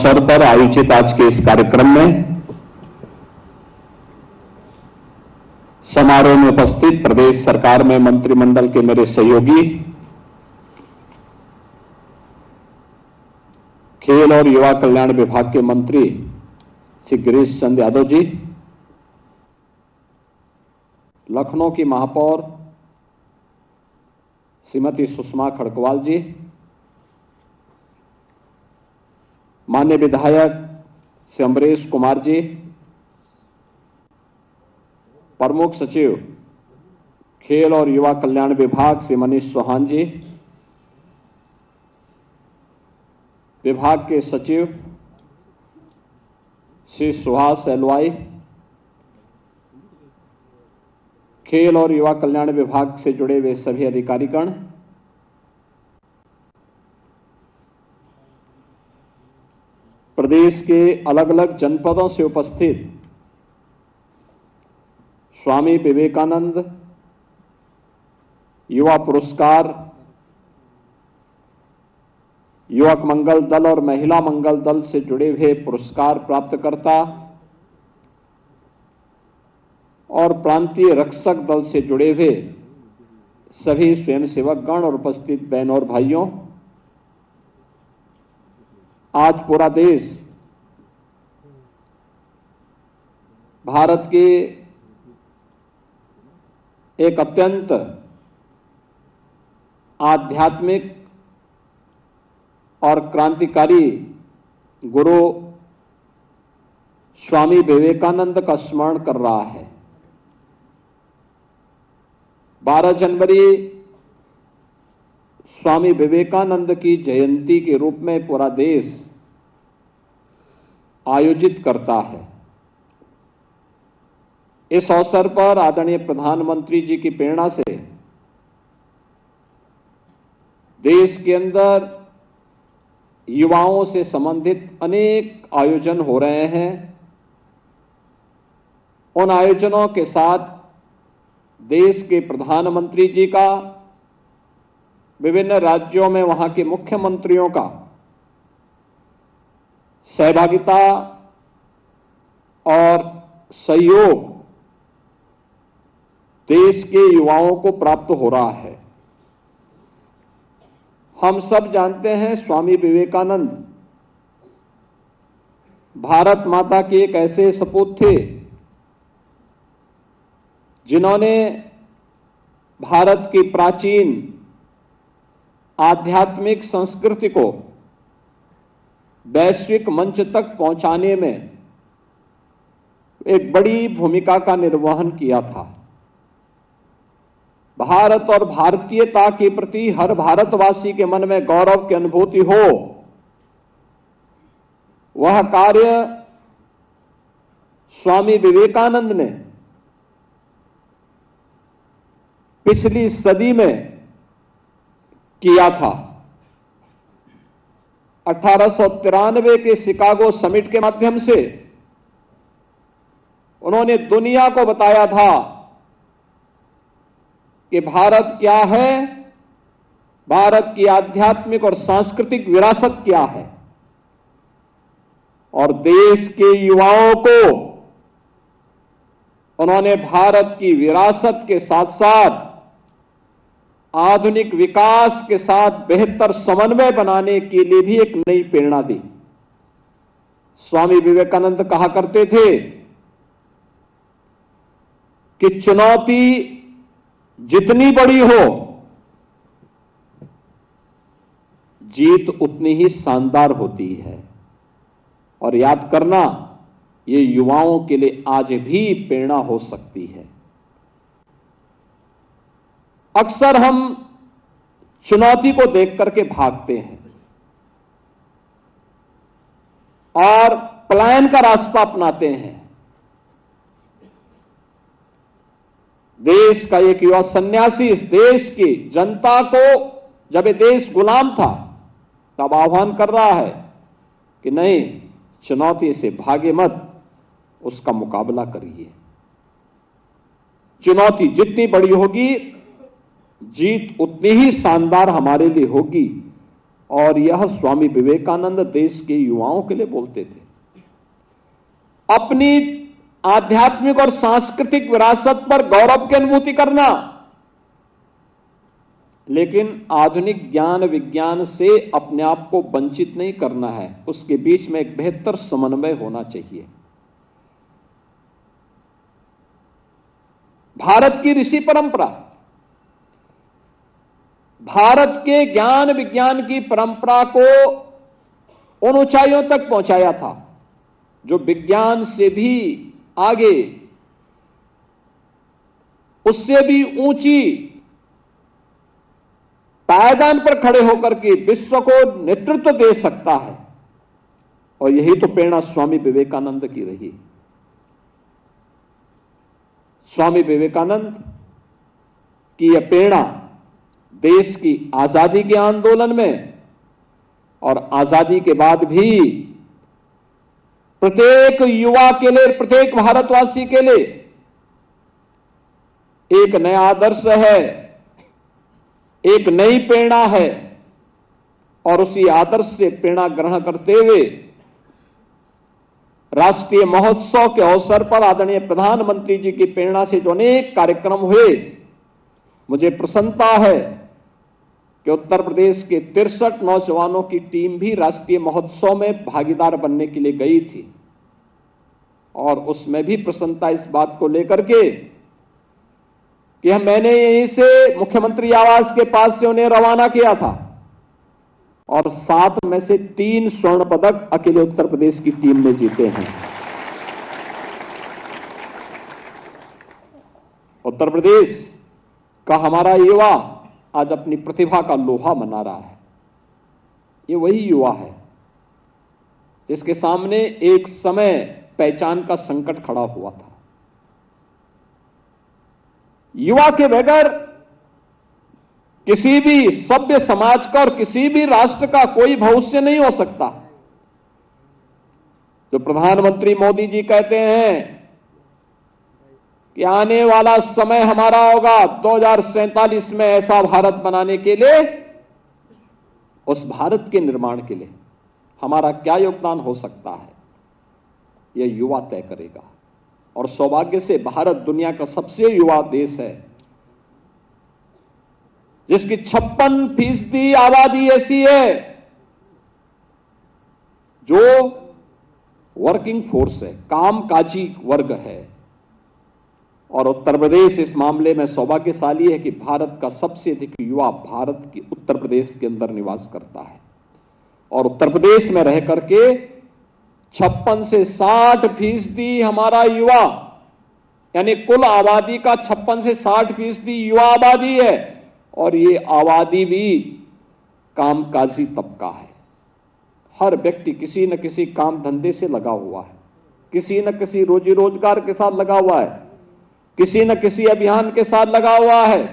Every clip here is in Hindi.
अवसर पर आयोजित आज के इस कार्यक्रम में समारोह में उपस्थित प्रदेश सरकार में मंत्रिमंडल के मेरे सहयोगी, खेल और युवा कल्याण विभाग के मंत्री श्री गिरीश चंद्र यादव जी, लखनऊ की महापौर श्रीमती सुषमा खड़गवाल जी, माननीय विधायक श्री अमरेश कुमार जी, प्रमुख सचिव खेल और युवा कल्याण विभाग श्री मनीष चौहान जी, विभाग के सचिव श्री सुहास एलवाई, खेल और युवा कल्याण विभाग से जुड़े हुए सभी अधिकारीगण, प्रदेश के अलग अलग जनपदों से उपस्थित स्वामी विवेकानंद युवा पुरस्कार, युवक मंगल दल और महिला मंगल दल से जुड़े हुए पुरस्कार प्राप्तकर्ता और प्रांतीय रक्षक दल से जुड़े हुए सभी स्वयंसेवक गण और उपस्थित बहनों और भाइयों, आज पूरा देश भारत के एक अत्यंत आध्यात्मिक और क्रांतिकारी गुरु स्वामी विवेकानंद का स्मरण कर रहा है। 12 जनवरी स्वामी विवेकानंद की जयंती के रूप में पूरा देश आयोजित करता है। इस अवसर पर आदरणीय प्रधानमंत्री जी की प्रेरणा से देश के अंदर युवाओं से संबंधित अनेक आयोजन हो रहे हैं। उन आयोजनों के साथ देश के प्रधानमंत्री जी का, विभिन्न राज्यों में वहां के मुख्यमंत्रियों का सहभागिता और सहयोग देश के युवाओं को प्राप्त हो रहा है। हम सब जानते हैं स्वामी विवेकानंद भारत माता के एक ऐसे सपूत थे जिन्होंने भारत की प्राचीन आध्यात्मिक संस्कृति को वैश्विक मंच तक पहुंचाने में एक बड़ी भूमिका का निर्वहन किया था। भारत और भारतीयता के प्रति हर भारतवासी के मन में गौरव की अनुभूति हो, वह कार्य स्वामी विवेकानंद ने पिछली सदी में किया था। 1893 के शिकागो समिट के माध्यम से उन्होंने दुनिया को बताया था कि भारत क्या है, भारत की आध्यात्मिक और सांस्कृतिक विरासत क्या है, और देश के युवाओं को उन्होंने भारत की विरासत के साथ साथ आधुनिक विकास के साथ बेहतर समन्वय बनाने के लिए भी एक नई प्रेरणा दी। स्वामी विवेकानंद कहा करते थे कि चुनौती जितनी बड़ी हो, जीत उतनी ही शानदार होती है। और याद करना, ये युवाओं के लिए आज भी प्रेरणा हो सकती है। अक्सर हम चुनौती को देख करके भागते हैं और पलायन का रास्ता अपनाते हैं। देश का एक युवा सन्यासी इस देश की जनता को, जब ये देश गुलाम था, तब आह्वान कर रहा है कि नहीं, चुनौती से भागे मत, उसका मुकाबला करिए। चुनौती जितनी बड़ी होगी, जीत उतनी ही शानदार हमारे लिए होगी। और यह स्वामी विवेकानंद देश के युवाओं के लिए बोलते थे। अपनी आध्यात्मिक और सांस्कृतिक विरासत पर गौरव की अनुभूति करना, लेकिन आधुनिक ज्ञान विज्ञान से अपने आप को वंचित नहीं करना है। उसके बीच में एक बेहतर समन्वय होना चाहिए। भारत की ऋषि परंपरा, भारत के ज्ञान विज्ञान की परंपरा को उन ऊंचाइयों तक पहुंचाया था जो विज्ञान से भी आगे, उससे भी ऊंची पायदान पर खड़े होकर के विश्व को नेतृत्व दे सकता है। और यही तो प्रेरणा स्वामी विवेकानंद की रही। स्वामी विवेकानंद की यह प्रेरणा देश की आजादी के आंदोलन में और आजादी के बाद भी प्रत्येक युवा के लिए, प्रत्येक भारतवासी के लिए एक नया आदर्श है, एक नई प्रेरणा है। और उसी आदर्श से प्रेरणा ग्रहण करते हुए राष्ट्रीय महोत्सव के अवसर पर आदरणीय प्रधानमंत्री जी की प्रेरणा से जो अनेक कार्यक्रम हुए, मुझे प्रसन्नता है कि उत्तर प्रदेश के 63 नौजवानों की टीम भी राष्ट्रीय महोत्सव में भागीदार बनने के लिए गई थी। और उसमें भी प्रसन्नता इस बात को लेकर के कि मैंने यहीं से मुख्यमंत्री आवास के पास से उन्हें रवाना किया था और 7 में से 3 स्वर्ण पदक अकेले उत्तर प्रदेश की टीम ने जीते हैं। उत्तर प्रदेश का हमारा युवा आज अपनी प्रतिभा का लोहा मना रहा है। ये वही युवा है जिसके सामने एक समय पहचान का संकट खड़ा हुआ था। युवा के बगैर किसी भी सभ्य समाज का और किसी भी राष्ट्र का कोई भविष्य नहीं हो सकता। जो प्रधानमंत्री मोदी जी कहते हैं कि आने वाला समय हमारा होगा 2047 में ऐसा भारत बनाने के लिए, उस भारत के निर्माण के लिए हमारा क्या योगदान हो सकता है, यह युवा तय करेगा। और सौभाग्य से भारत दुनिया का सबसे युवा देश है जिसकी 56% आबादी ऐसी है जो वर्किंग फोर्स है, कामकाजी वर्ग है। और उत्तर प्रदेश इस मामले में सौभाग्यशाली है कि भारत का सबसे अधिक युवा भारत के उत्तर प्रदेश के अंदर निवास करता है। और उत्तर प्रदेश में रह करके 56 से 60% हमारा युवा, यानी कुल आबादी का 56 से 60% युवा आबादी है। और ये आबादी भी कामकाजी तबका है। हर व्यक्ति किसी न किसी काम धंधे से लगा हुआ है, किसी न किसी रोजी रोजगार के साथ लगा हुआ है, किसी न किसी अभियान के साथ लगा हुआ है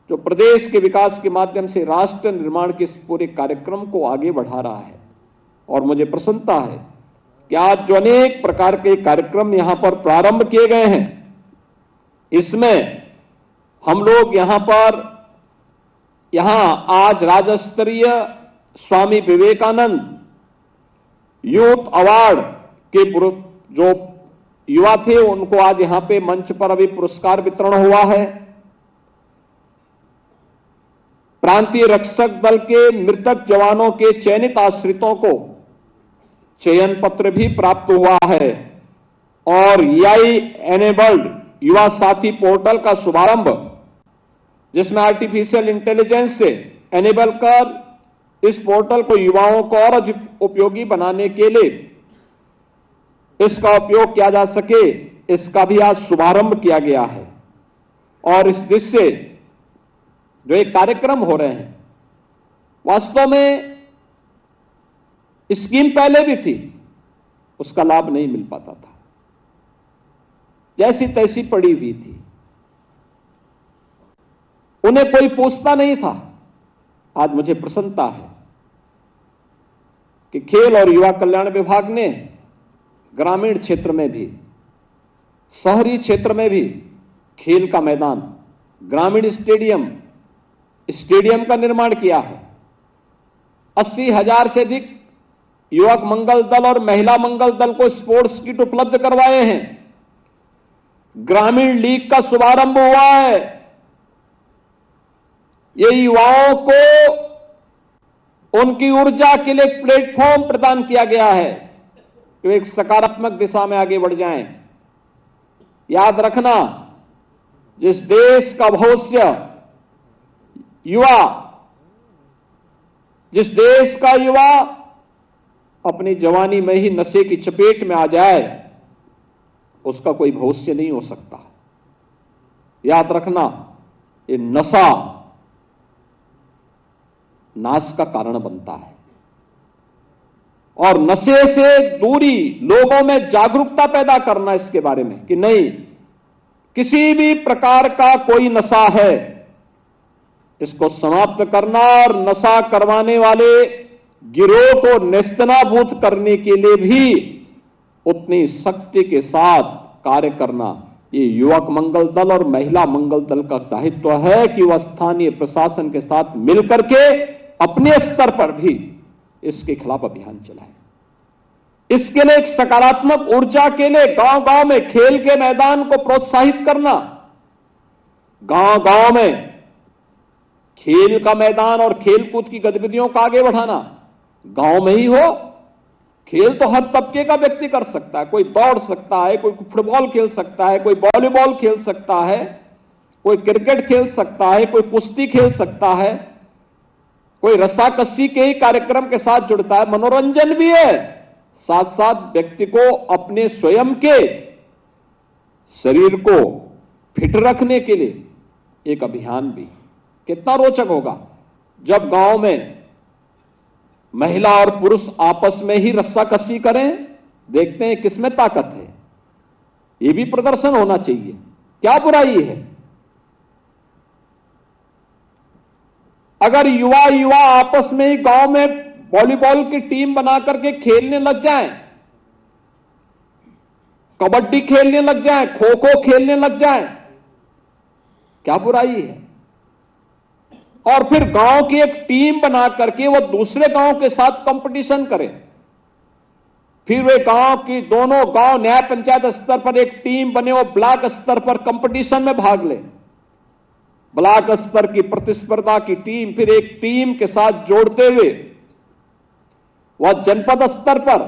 जो प्रदेश के विकास के माध्यम से राष्ट्र निर्माण के इस पूरे कार्यक्रम को आगे बढ़ा रहा है। और मुझे प्रसन्नता है कि आज जो अनेक प्रकार के कार्यक्रम यहां पर प्रारंभ किए गए हैं, इसमें हम लोग यहां आज राज्य स्तरीय स्वामी विवेकानंद यूथ अवार्ड के जो युवा थे उनको आज यहां पे मंच पर अभी पुरस्कार वितरण हुआ है। प्रांतीय रक्षक दल के मृतक जवानों के चयनित आश्रितों को चयन पत्र भी प्राप्त हुआ है। और EI एनेबल्ड युवा साथी पोर्टल का शुभारंभ, जिसमें आर्टिफिशियल इंटेलिजेंस से एनेबल कर इस पोर्टल को युवाओं को और अधिक उपयोगी बनाने के लिए इसका उपयोग किया जा सके, इसका भी आज शुभारंभ किया गया है। और इस दृष्टि से जो एक कार्यक्रम हो रहे हैं, वास्तव में स्कीम पहले भी थी, उसका लाभ नहीं मिल पाता था, जैसी तैसी पड़ी हुई थी, उन्हें कोई पूछता नहीं था। आज मुझे प्रसन्नता है कि खेल और युवा कल्याण विभाग ने ग्रामीण क्षेत्र में भी, शहरी क्षेत्र में भी खेल का मैदान, ग्रामीण स्टेडियम का निर्माण किया है। 80,000 से अधिक युवक मंगल दल और महिला मंगल दल को स्पोर्ट्स किट उपलब्ध करवाए हैं। ग्रामीण लीग का शुभारंभ हुआ है। ये युवाओं को उनकी ऊर्जा के लिए एक प्लेटफॉर्म प्रदान किया गया है कि वे एक सकारात्मक दिशा में आगे बढ़ जाएं। याद रखना, जिस देश का भविष्य युवा, जिस देश का युवा अपनी जवानी में ही नशे की चपेट में आ जाए, उसका कोई भविष्य नहीं हो सकता। याद रखना, ये नशा नाश का कारण बनता है और नशे से दूरी, लोगों में जागरूकता पैदा करना इसके बारे में कि नहीं, किसी भी प्रकार का कोई नशा है, इसको समाप्त करना और नशा करवाने वाले गिरोह को नेस्तनाबूद करने के लिए भी उतनी शक्ति के साथ कार्य करना, ये युवक मंगल दल और महिला मंगल दल का दायित्व है कि वह स्थानीय प्रशासन के साथ मिलकर के अपने स्तर पर भी इसके खिलाफ अभियान चलाए। इसके लिए एक सकारात्मक ऊर्जा के लिए गांव-गांव में खेल के मैदान को प्रोत्साहित करना, गांव-गांव में खेल का मैदान और खेलकूद की गतिविधियों को आगे बढ़ाना। गांव में ही हो, खेल तो हर तबके का व्यक्ति कर सकता है। कोई दौड़ सकता है, कोई फुटबॉल खेल सकता है, कोई वॉलीबॉल खेल सकता है, कोई क्रिकेट खेल सकता है, कोई कुश्ती खेल सकता है, कोई रस्साकसी के ही कार्यक्रम के साथ जुड़ता है। मनोरंजन भी है, साथ साथ व्यक्ति को अपने स्वयं के शरीर को फिट रखने के लिए एक अभियान भी। कितना रोचक होगा जब गांव में महिला और पुरुष आपस में ही रस्साकसी करें, देखते हैं किसमें ताकत है। ये भी प्रदर्शन होना चाहिए, क्या बुराई है। अगर युवा आपस में ही गांव में वॉलीबॉल की टीम बना करके खेलने लग जाएं, कबड्डी खेलने लग जाएं, खो खो खेलने लग जाएं, क्या बुराई है। और फिर गांव की एक टीम बना करके वो दूसरे गांव के साथ कंपटीशन करें, फिर वे गांव की दोनों गांव न्याय पंचायत स्तर पर एक टीम बने, वो ब्लॉक स्तर पर कंपटीशन में भाग ले। ब्लॉक स्तर की प्रतिस्पर्धा की टीम फिर एक टीम के साथ जोड़ते हुए वह जनपद स्तर पर,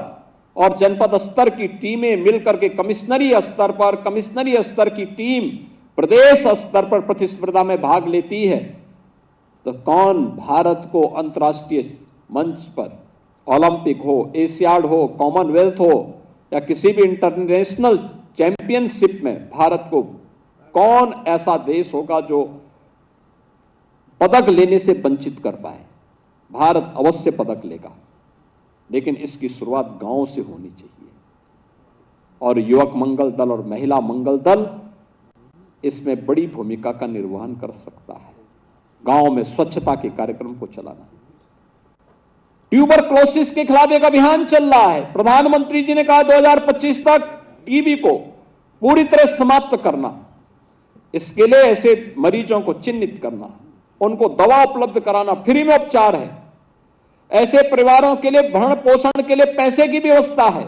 और जनपद स्तर की टीमें मिलकर के कमिश्नरी स्तर पर, कमिश्नरी स्तर की टीम प्रदेश स्तर पर प्रतिस्पर्धा में भाग लेती है। तो कौन भारत को अंतर्राष्ट्रीय मंच पर, ओलंपिक हो, एशियाड हो, कॉमनवेल्थ हो या किसी भी इंटरनेशनल चैंपियनशिप में भारत को, कौन ऐसा देश होगा जो पदक लेने से वंचित कर पाए। भारत अवश्य पदक लेगा, लेकिन इसकी शुरुआत गांव से होनी चाहिए और युवक मंगल दल और महिला मंगल दल इसमें बड़ी भूमिका का निर्वहन कर सकता है। गांव में स्वच्छता के कार्यक्रम को चलाना, ट्यूबरक्लोसिस के खिलाफ एक अभियान चल रहा है। प्रधानमंत्री जी ने कहा 2025 तक टीबी को पूरी तरह समाप्त करना। इसके लिए ऐसे मरीजों को चिन्हित करना, उनको दवा उपलब्ध कराना, फ्री में उपचार है। ऐसे परिवारों के लिए भरण पोषण के लिए पैसे की व्यवस्था है,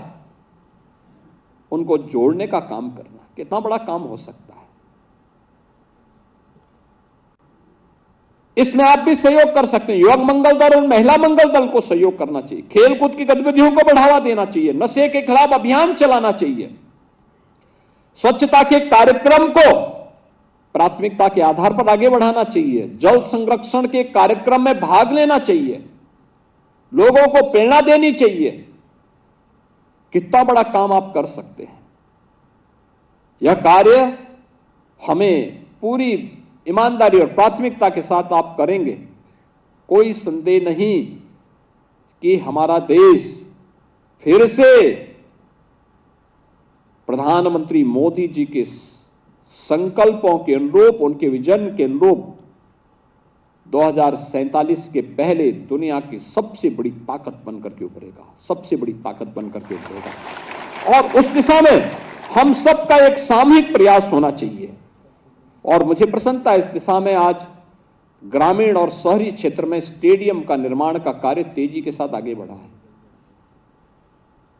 उनको जोड़ने का काम करना। कितना बड़ा काम हो सकता है। इसमें आप भी सहयोग कर सकते हैं। युवक मंगल दल और महिला मंगल दल को सहयोग करना चाहिए। खेलकूद की गतिविधियों को बढ़ावा देना चाहिए। नशे के खिलाफ अभियान चलाना चाहिए। स्वच्छता के कार्यक्रम को प्राथमिकता के आधार पर आगे बढ़ाना चाहिए। जल संरक्षण के कार्यक्रम में भाग लेना चाहिए। लोगों को प्रेरणा देनी चाहिए। कितना बड़ा काम आप कर सकते हैं। यह कार्य हमें पूरी ईमानदारी और प्राथमिकता के साथ आप करेंगे, कोई संदेह नहीं कि हमारा देश फिर से प्रधानमंत्री मोदी जी के संकल्पों के अनुरूप, उनके विजन के अनुरूप 2047 के पहले दुनिया की सबसे बड़ी ताकत बनकर के उभरेगा, सबसे बड़ी ताकत बनकर के उभरेगा। और उस दिशा में हम सबका एक सामूहिक प्रयास होना चाहिए। और मुझे प्रसन्नता है इस दिशा में आज ग्रामीण और शहरी क्षेत्र में स्टेडियम का निर्माण का कार्य तेजी के साथ आगे बढ़ा है।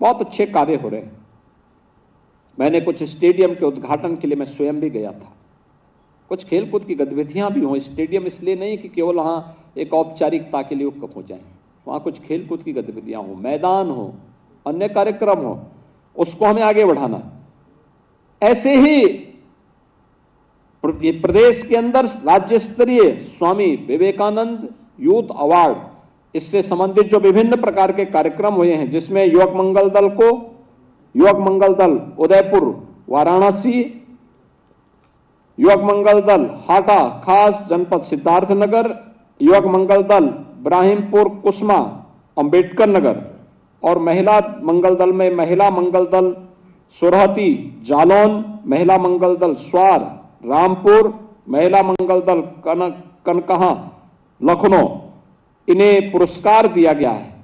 बहुत अच्छे कार्य हो रहे हैं। मैंने कुछ स्टेडियम के उद्घाटन के लिए मैं स्वयं भी गया था। कुछ खेलकूद की गतिविधियां भी हों। स्टेडियम इसलिए नहीं कि केवल वहां एक औपचारिकता के लिए उपलब्ध हो जाए, वहां कुछ खेलकूद की गतिविधियां हो, मैदान हो, अन्य कार्यक्रम हो, उसको हमें आगे बढ़ाना। ऐसे ही प्रदेश के अंदर राज्य स्तरीय स्वामी विवेकानंद यूथ अवार्ड, इससे संबंधित जो विभिन्न प्रकार के कार्यक्रम हुए हैं, जिसमें युवक मंगल दल उदयपुर वाराणसी, युवक मंगल दल हाटा खास जनपद सिद्धार्थनगर, युवक मंगल दल इब्राहिमपुर कुसमा अंबेडकर नगर, और महिला मंगल दल में महिला मंगल दल सुरहती जालौन, महिला मंगल दल स्वार रामपुर, महिला मंगल दल कनकहा लखनऊ, इन्हें पुरस्कार दिया गया है,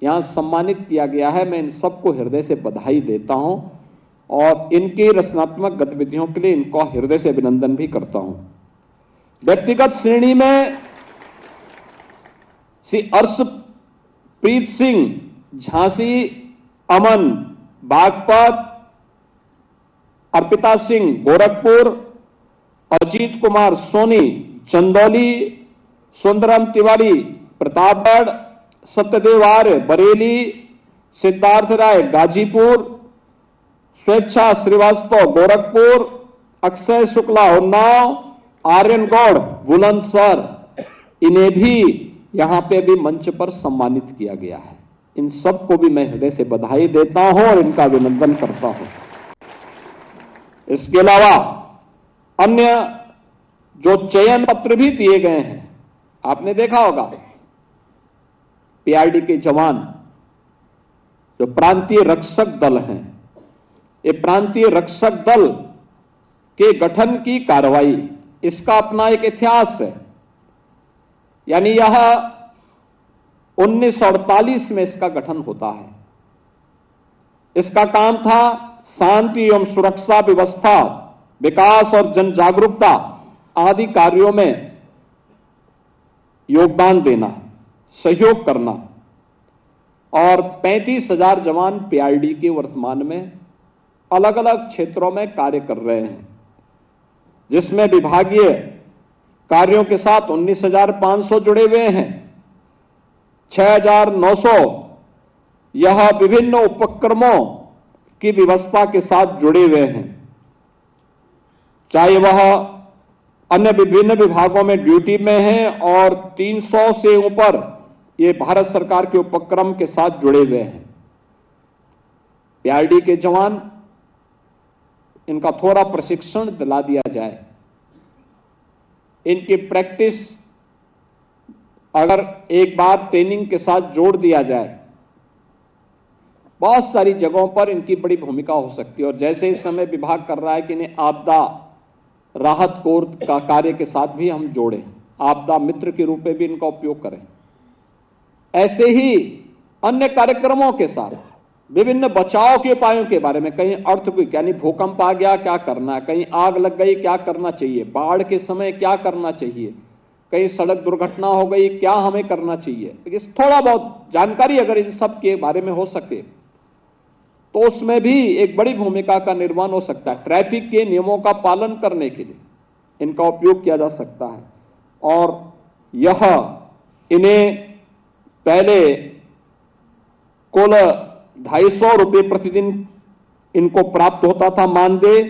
यहां सम्मानित किया गया है। मैं इन सबको हृदय से बधाई देता हूं और इनकी रचनात्मक गतिविधियों के लिए इनको हृदय से अभिनंदन भी करता हूं। व्यक्तिगत श्रेणी में श्री अर्शप्रीत सिंह झांसी, अमन बागपत, अर्पिता सिंह गोरखपुर, अजीत कुमार सोनी चंदौली, सुंदरम तिवारी प्रतापगढ़, सत्यदेव आर्य बरेली, सिद्धार्थ राय गाजीपुर, स्वेच्छा श्रीवास्तव गोरखपुर, अक्षय शुक्ला उन्नाव, आर्यन गौड़ बुलंदशहर, इन्हें भी यहां पे भी मंच पर सम्मानित किया गया है। इन सबको भी मैं हृदय से बधाई देता हूं और इनका अभिनंदन करता हूं। इसके अलावा अन्य जो चयन पत्र भी दिए गए हैं, आपने देखा होगा, पीआरडी के जवान जो प्रांतीय रक्षक दल हैं, ये प्रांतीय रक्षक दल के गठन की कार्रवाई, इसका अपना एक इतिहास है। यानी यह 1948 में इसका गठन होता है। इसका काम था शांति एवं सुरक्षा व्यवस्था, विकास और जन जागरूकता आदि कार्यों में योगदान देना, सहयोग करना। और 35,000 जवान पीआरडी के वर्तमान में अलग अलग क्षेत्रों में कार्य कर रहे हैं, जिसमें विभागीय कार्यों के साथ 19,500 जुड़े हुए हैं। 6,900 यह विभिन्न उपक्रमों की व्यवस्था के साथ जुड़े हुए हैं, चाहे वह अन्य विभिन्न विभागों में ड्यूटी में हैं, और 300 से ऊपर ये भारत सरकार के उपक्रम के साथ जुड़े हुए हैं। पीआरडी के जवान, इनका थोड़ा प्रशिक्षण दिला दिया जाए, इनकी प्रैक्टिस अगर एक बार ट्रेनिंग के साथ जोड़ दिया जाए, बहुत सारी जगहों पर इनकी बड़ी भूमिका हो सकती है। और जैसे इस समय विभाग कर रहा है कि इन्हें आपदा राहत कोर का कार्य के साथ भी हम जोड़ें, आपदा मित्र के रूप में भी इनका उपयोग करें। ऐसे ही अन्य कार्यक्रमों के साथ विभिन्न बचाव के उपायों के बारे में, कहीं अर्थक्वेक यानी भूकंप आ गया क्या करना है, कहीं आग लग गई क्या करना चाहिए, बाढ़ के समय क्या करना चाहिए, कहीं सड़क दुर्घटना हो गई क्या हमें करना चाहिए, लेकिन थोड़ा बहुत जानकारी अगर इन सब के बारे में हो सके तो उसमें भी एक बड़ी भूमिका का निर्वहन हो सकता है। ट्रैफिक के नियमों का पालन करने के लिए इनका उपयोग किया जा सकता है। और यह इन्हें पहले कुल 250 रुपये प्रतिदिन इनको प्राप्त होता था मानदेय,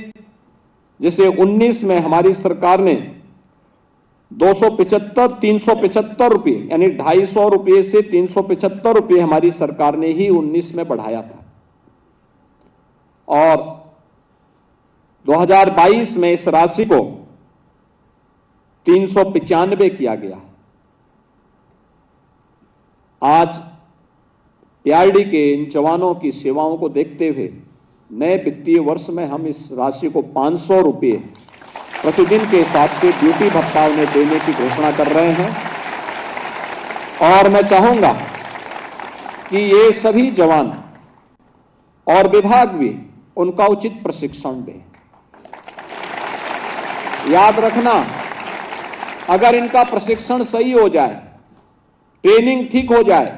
जिसे 19 में हमारी सरकार ने 375 रुपये यानी 250 रुपये से 375 रुपये हमारी सरकार ने ही 19 में बढ़ाया था। और 2022 में इस राशि को 395 किया गया। आज पीआरडी के इन जवानों की सेवाओं को देखते हुए नए वित्तीय वर्ष में हम इस राशि को 500 रुपये प्रतिदिन के हिसाब से ड्यूटी भत्ता उन्हें देने की घोषणा कर रहे हैं। और मैं चाहूंगा कि ये सभी जवान और विभाग भी उनका उचित प्रशिक्षण दें। याद रखना अगर इनका प्रशिक्षण सही हो जाए, ट्रेनिंग ठीक हो जाए,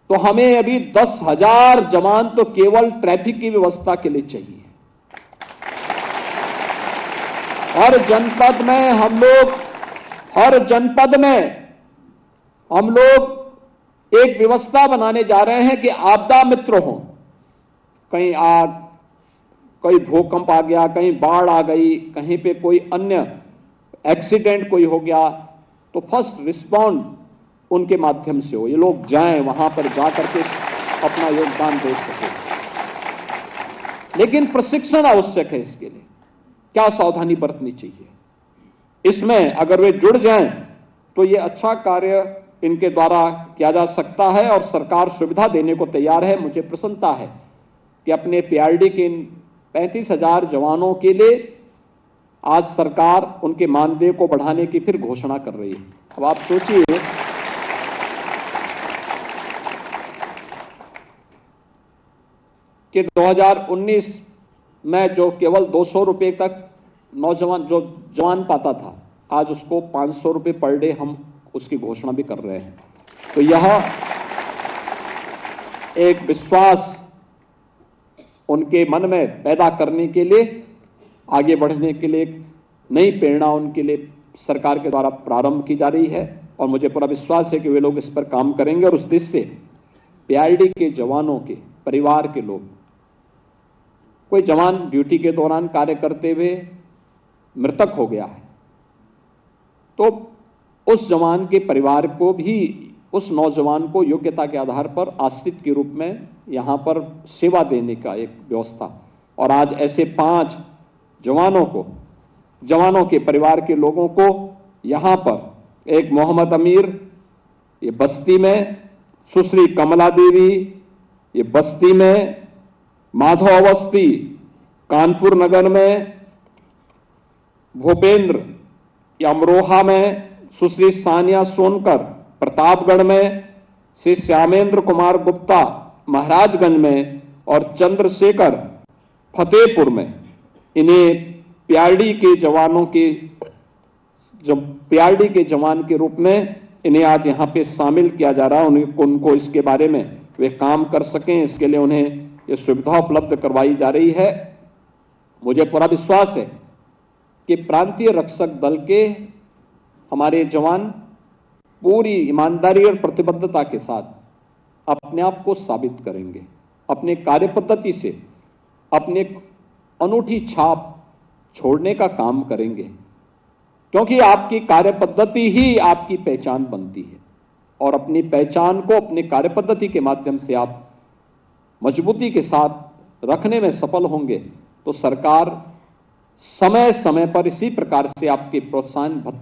तो हमें अभी 10,000 जवान तो केवल ट्रैफिक की व्यवस्था के लिए चाहिए। हर जनपद में हम लोग एक व्यवस्था बनाने जा रहे हैं कि आपदा मित्र हो। कहीं आग, कहीं भूकंप आ गया, कहीं बाढ़ आ गई, कहीं पे कोई अन्य एक्सीडेंट कोई हो गया, तो फर्स्ट रिस्पॉन्ड उनके माध्यम से हो। ये लोग जाएं, वहां पर जाकर के अपना योगदान दे सके। लेकिन प्रशिक्षण आवश्यक है। इसके लिए क्या सावधानी बरतनी चाहिए, इसमें अगर वे जुड़ जाएं तो ये अच्छा कार्य इनके द्वारा किया जा सकता है और सरकार सुविधा देने को तैयार है। मुझे प्रसन्नता है कि अपने पीआरडी के इन 35,000 जवानों के लिए आज सरकार उनके मानदेय को बढ़ाने की फिर घोषणा कर रही है। अब आप सोचिए कि 2019 में जो केवल 200 रुपए तक जो जवान पाता था, आज उसको 500 रुपए पर डे हम उसकी घोषणा भी कर रहे हैं। तो यह एक विश्वास उनके मन में पैदा करने के लिए, आगे बढ़ने के लिए एक नई प्रेरणा उनके लिए सरकार के द्वारा प्रारंभ की जा रही है और मुझे पूरा विश्वास है कि वे लोग इस पर काम करेंगे और उस देश से पीआरडी के जवानों के परिवार के लोग, कोई जवान ड्यूटी के दौरान कार्य करते हुए मृतक हो गया है तो उस जवान के परिवार को भी, उस नौजवान को योग्यता के आधार पर आश्रित के रूप में यहां पर सेवा देने का एक व्यवस्था। और आज ऐसे 5 जवानों के परिवार के लोगों को यहां पर एक मोहम्मद अमीर, ये बस्ती में, सुश्री कमला देवी, ये बस्ती में, माधव अवस्थी कानपुर नगर में, भूपेंद्र या अमरोहा में, सुश्री सानिया सोनकर प्रतापगढ़ में, श्री श्यामेंद्र कुमार गुप्ता महाराजगंज में और चंद्रशेखर फतेहपुर में, इन्हें पीआरडी के जवान के रूप में इन्हें आज यहां पे शामिल किया जा रहा है। उनको इसके बारे में वे काम कर सकें, इसके लिए उन्हें ये सुविधा उपलब्ध करवाई जा रही है। मुझे पूरा विश्वास है कि प्रांतीय रक्षक दल के हमारे जवान पूरी ईमानदारी और प्रतिबद्धता के साथ अपने आप को साबित करेंगे, अपने कार्य पद्धति से अपने अनूठी छाप छोड़ने का काम करेंगे, क्योंकि आपकी कार्य पद्धति ही आपकी पहचान बनती है और अपनी पहचान को अपने कार्य पद्धति के माध्यम से आप मजबूती के साथ रखने में सफल होंगे तो सरकार समय समय पर इसी प्रकार से आपके प्रोत्साहन भत्ता